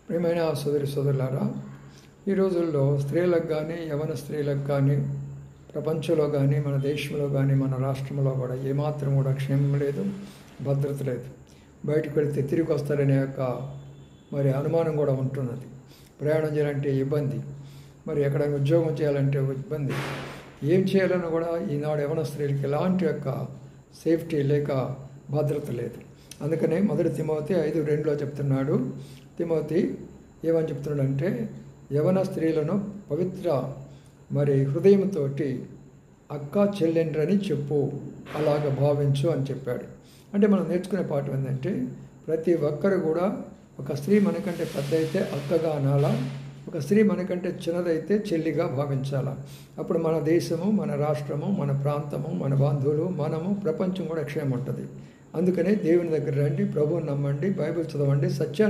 ప్రియమైన సోదరులారా, ఈ రోజుల్లో స్త్రీలకు కానీ యవన స్త్రీలకు కానీ ప్రపంచంలో కానీ మన దేశంలో కానీ మన రాష్ట్రంలో కూడా ఏమాత్రం కూడా క్షేమం లేదు, భద్రత లేదు. బయటకు వెళితే తిరిగి వస్తారనే యొక్క అనుమానం కూడా ఉంటున్నది. ప్రయాణం చేయాలంటే ఇబ్బంది, ఎక్కడైనా ఉద్యోగం చేయాలంటే ఇబ్బంది. ఏం చేయాలన్నా కూడా ఈనాడు యవన స్త్రీలకి ఎలాంటి యొక్క సేఫ్టీ లేక భద్రత లేదు. అందుకనే 1 తిమోతి 5:2 చెప్తున్నాడు. తిమోతి ఏమని చెప్తున్నాడంటే, యవన స్త్రీలను పవిత్ర హృదయంతో అక్క చెల్లెండ్రని చెప్పు, అలాగ భావించు అని చెప్పాడు. అంటే మనం నేర్చుకునే పాఠం ఏంటంటే, ప్రతి ఒక్కరు కూడా ఒక స్త్రీ మనకంటే పెద్ద అయితే అక్కగా అనాలా, ఒక స్త్రీ మనకంటే చిన్నదైతే చెల్లిగా భావించాలా. అప్పుడు మన దేశము, మన రాష్ట్రము, మన ప్రాంతము, మన బంధువులు, మనము, ప్రపంచం కూడా క్షేమం ఉంటుంది. అందుకనే దేవుని దగ్గర రండి, ప్రభువుని నమ్మండి, బైబిల్ చదవండి, సత్యాన్ని